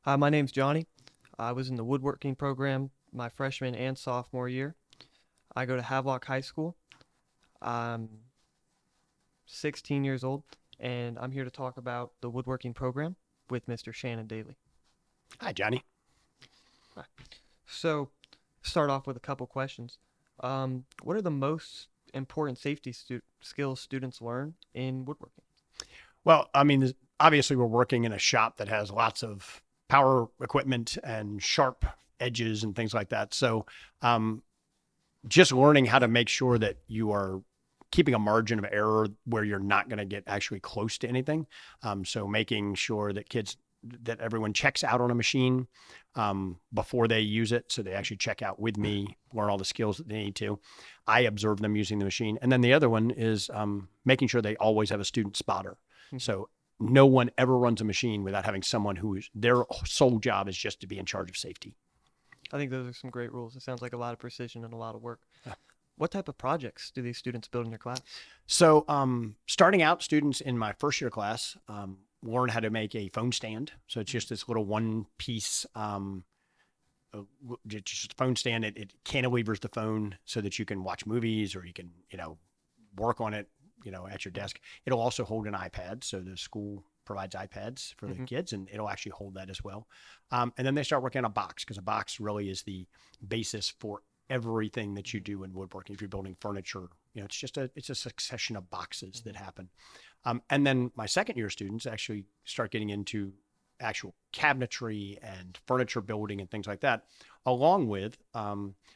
My name's Johnny. I was in the woodworking program my freshman and sophomore year. I go to Havelock High School. I'm 16 years old, and I'm here to talk about the woodworking program with Mr. Shannon Daly. Hi, Johnny. So, start off with a couple questions. What are the most important safety skills students learn in woodworking? Well, I mean, obviously, we're working in a shop that has lots of power equipment and sharp edges and things like that. So, um, just learning how to make sure that you are keeping a margin of error where you're not going to get actually close to anything. So, making sure that everyone checks out on a machine before they use it. So they actually check out with me, learn all the skills that they need to. I observe them using the machine. And then the other one is making sure they always have a student spotter. So no one ever runs a machine without having someone who's their sole job is just to be in charge of safety. I think those are some great rules. It sounds like a lot of precision and a lot of work. What type of projects do these students build in your class? So starting out, students in my first year class learn how to make a phone stand. So it's just this little one piece just a phone stand. It cantilevers the phone so that you can watch movies or you can, work on it, at your desk. It'll also hold an iPad. So the school provides iPads for the kids and it'll actually hold that as well. And then they start working on a box because a box really is the basis for everything that you do in woodworking. If you're building furniture, it's a succession of boxes that happen. And then my second year students actually start getting into actual cabinetry and furniture building and things like that, along with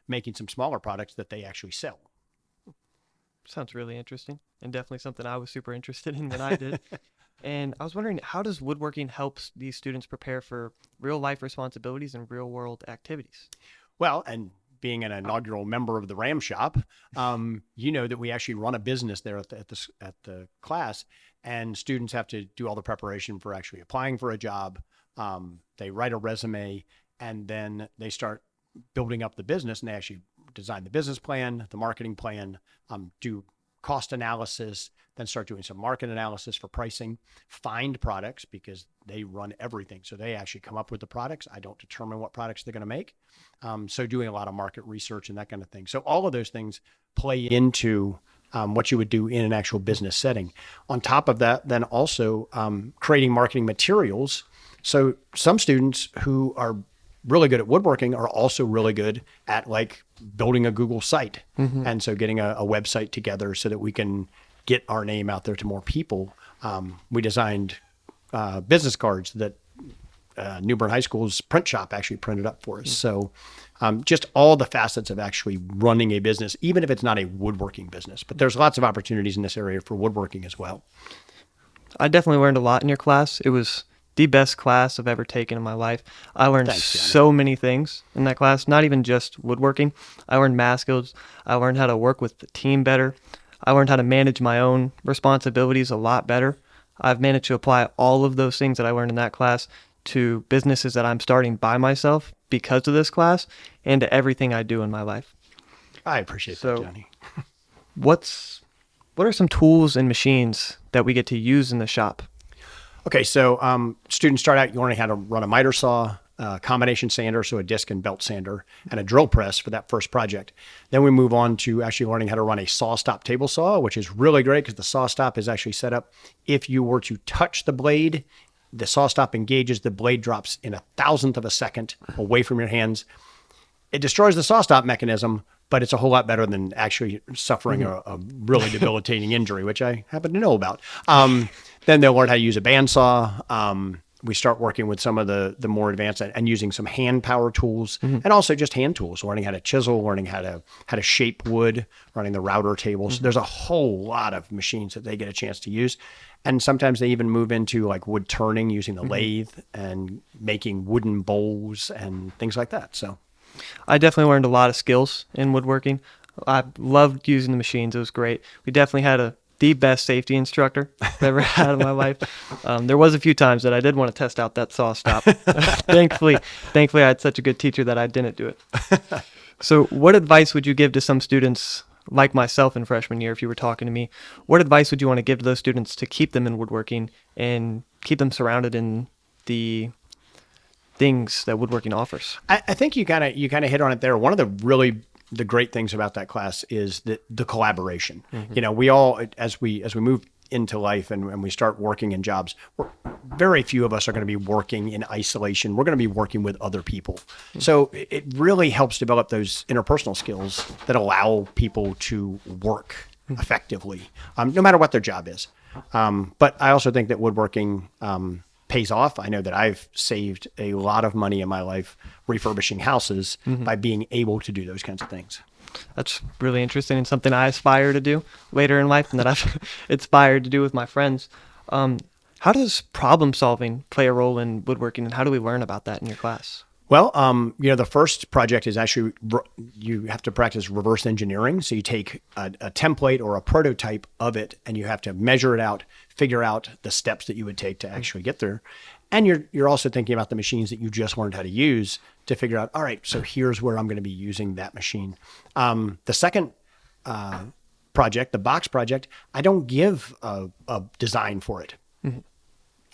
making some smaller products that they actually sell. Sounds really interesting and definitely something I was super interested in when I did. And I was wondering, how does woodworking help these students prepare for real life responsibilities and real world activities? Well, and being an inaugural member of the Ram Shop, you know that we actually run a business there at the class, and students have to do all the preparation for actually applying for a job. They write a resume, and then they start building up the business, and they actually design the business plan, the marketing plan, do cost analysis, then start doing some market analysis for pricing, find products because they run everything. So they actually come up with the products. I don't determine what products they're going to make. So doing a lot of market research and that kind of thing. So all of those things play into what you would do in an actual business setting. On top of that, then also creating marketing materials. So some students who are really good at woodworking are also really good at like building a Google site. And so getting a website together so that we can get our name out there to more people. We designed business cards that New Bern High School's print shop actually printed up for us. So just all the facets of actually running a business, even if it's not a woodworking business, but there's lots of opportunities in this area for woodworking as well. I definitely learned a lot in your class. It was the best class I've ever taken in my life. I learned Thanks, Johnny. so many things in that class, not even just woodworking. I learned math skills. I learned how to work with the team better. I learned how to manage my own responsibilities a lot better. I've managed to apply all of those things that I learned in that class to businesses that I'm starting by myself because of this class and to everything I do in my life. I appreciate that, So, Johnny. what are some tools and machines that we get to use in the shop? Okay, so students start out learning how to run a miter saw, a combination sander, so a disc and belt sander, and a drill press for that first project. Then we move on to actually learning how to run a saw stop table saw, which is really great because the saw stop is actually set up. If you were to touch the blade, the saw stop engages, the blade drops in 1,000th of a second away from your hands. It destroys the saw stop mechanism, but it's a whole lot better than actually suffering a really debilitating injury, which I happen to know about. Then they'll learn how to use a bandsaw. We start working with some of the more advanced and using some hand power tools and also just hand tools, learning how to chisel, learning how to shape wood, running the router tables. There's a whole lot of machines that they get a chance to use. And sometimes they even move into like wood turning using the lathe and making wooden bowls and things like that. So I definitely learned a lot of skills in woodworking. I loved using the machines. It was great. We definitely had the best safety instructor I've ever had in my life. There was a few times that I did want to test out that saw stop. Thankfully, I had such a good teacher that I didn't do it. So what advice would you give to some students like myself in freshman year if you were talking to me? What advice would you want to give to those students to keep them in woodworking and keep them surrounded in the things that woodworking offers. I think you kind of hit on it there. One of the great things about that class is the collaboration. You know, we all as we move into life and we start working in jobs, very few of us are going to be working in isolation. We're going to be working with other people. So it really helps develop those interpersonal skills that allow people to work effectively, no matter what their job is. But I also think that woodworking pays off. I know that I've saved a lot of money in my life refurbishing houses by being able to do those kinds of things. That's really interesting and something I aspire to do later in life and that I've inspired to do with my friends. How does problem solving play a role in woodworking, and how do we learn about that in your class? Well, you know, the first project is actually you have to practice reverse engineering. So you take a template or a prototype of it, and you have to measure it out, figure out the steps that you would take to actually get there. And you're also thinking about the machines that you just learned how to use to figure out, all right, so here's where I'm going to be using that machine. The second project, the box project, I don't give a design for it.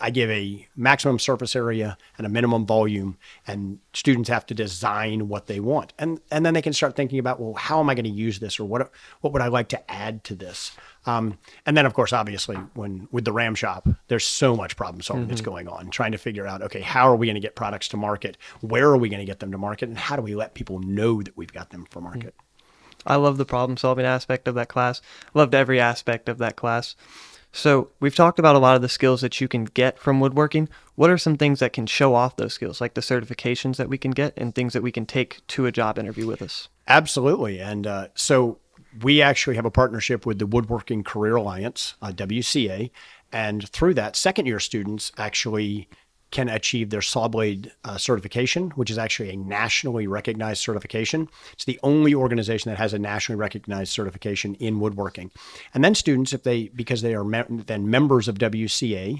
I give a maximum surface area and a minimum volume, and students have to design what they want. And then they can start thinking about, well, how am I going to use this, or what would I like to add to this? And then, of course, obviously, with the Ram Shop, there's so much problem solving that's going on, trying to figure out, okay, how are we going to get products to market? Where are we going to get them to market? And how do we let people know that we've got them for market? I love the problem solving aspect of that class. Loved every aspect of that class. So we've talked about a lot of the skills that you can get from woodworking. What are some things that can show off those skills, like the certifications that we can get and things that we can take to a job interview with us? Absolutely. And so we actually have a partnership with the Woodworking Career Alliance, WCA. And through that, second-year students actually can achieve their saw blade certification, which is actually a nationally recognized certification. It's the only organization that has a nationally recognized certification in woodworking. And then students, because they are then members of WCA,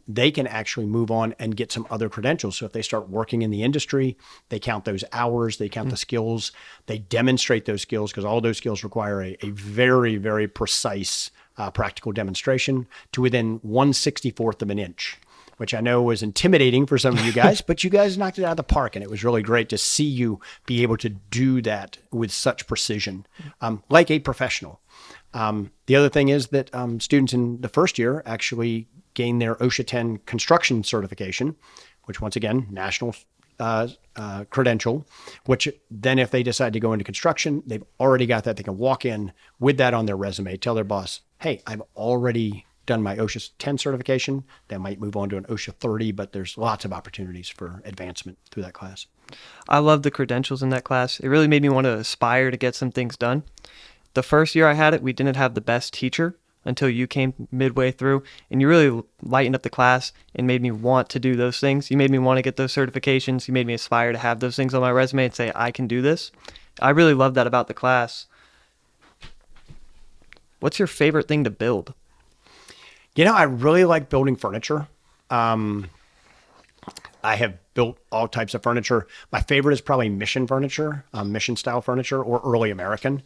they can actually move on and get some other credentials. So if they start working in the industry, they count those hours, they count the skills, they demonstrate those skills, because all of those skills require a very, very precise practical demonstration to within 1/64th of an inch, which I know was intimidating for some of you guys, but you guys knocked it out of the park, and it was really great to see you be able to do that with such precision, like a professional. The other thing is that students in the first year actually gain their OSHA 10 construction certification, which once again, national credential, which then if they decide to go into construction, they've already got that. They can walk in with that on their resume, tell their boss, hey, I've already done my OSHA 10 certification. They might move on to an OSHA 30, but there's lots of opportunities for advancement through that class. I love the credentials in that class. It really made me want to aspire to get some things done. The first year I had it, we didn't have the best teacher until you came midway through, and you really lightened up the class and made me want to do those things. You made me want to get those certifications. You made me aspire to have those things on my resume and say, I can do this. I really love that about the class. What's your favorite thing to build? You know, I really like building furniture. I have built all types of furniture. My favorite is probably mission furniture, mission style furniture, or early American,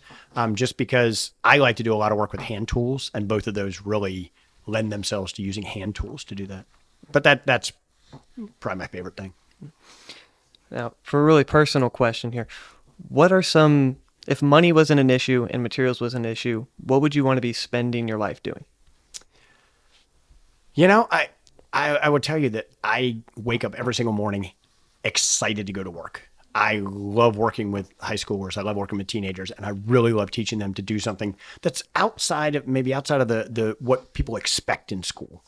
just because I like to do a lot of work with hand tools, and both of those really lend themselves to using hand tools to do that. But that's probably my favorite thing. Now, for a really personal question here, what are some, if money wasn't an issue and materials was an issue, what would you want to be spending your life doing? You know, I would tell you that I wake up every single morning excited to go to work. I love working with high schoolers. I love working with teenagers, and I really love teaching them to do something that's outside of the what people expect in school.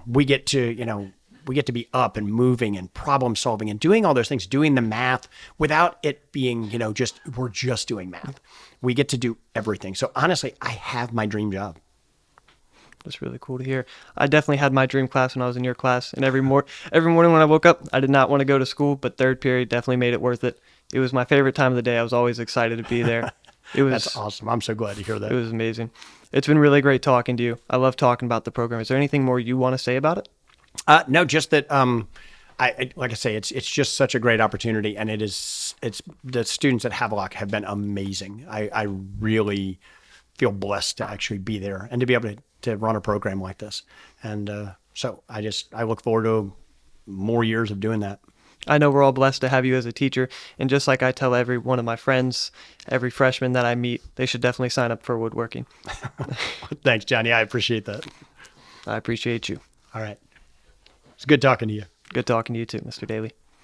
We get to be up and moving and problem solving and doing all those things, doing the math without it being, we're just doing math. We get to do everything. So honestly, I have my dream job. That's really cool to hear. I definitely had my dream class when I was in your class, and every morning when I woke up, I did not want to go to school, but third period definitely made it worth it. It was my favorite time of the day. I was always excited to be there. That's awesome. I'm so glad to hear that. It was amazing. It's been really great talking to you. I love talking about the program. Is there anything more you want to say about it? No, just that like I say, it's just such a great opportunity, and it's the students at Havelock have been amazing. I really feel blessed to actually be there and to be able to run a program like this. And so I look forward to more years of doing that. I know we're all blessed to have you as a teacher. And just like I tell every one of my friends, every freshman that I meet, they should definitely sign up for woodworking. Thanks, Johnny. I appreciate that. I appreciate you. All right. It's good talking to you. Good talking to you too, Mr. Daly.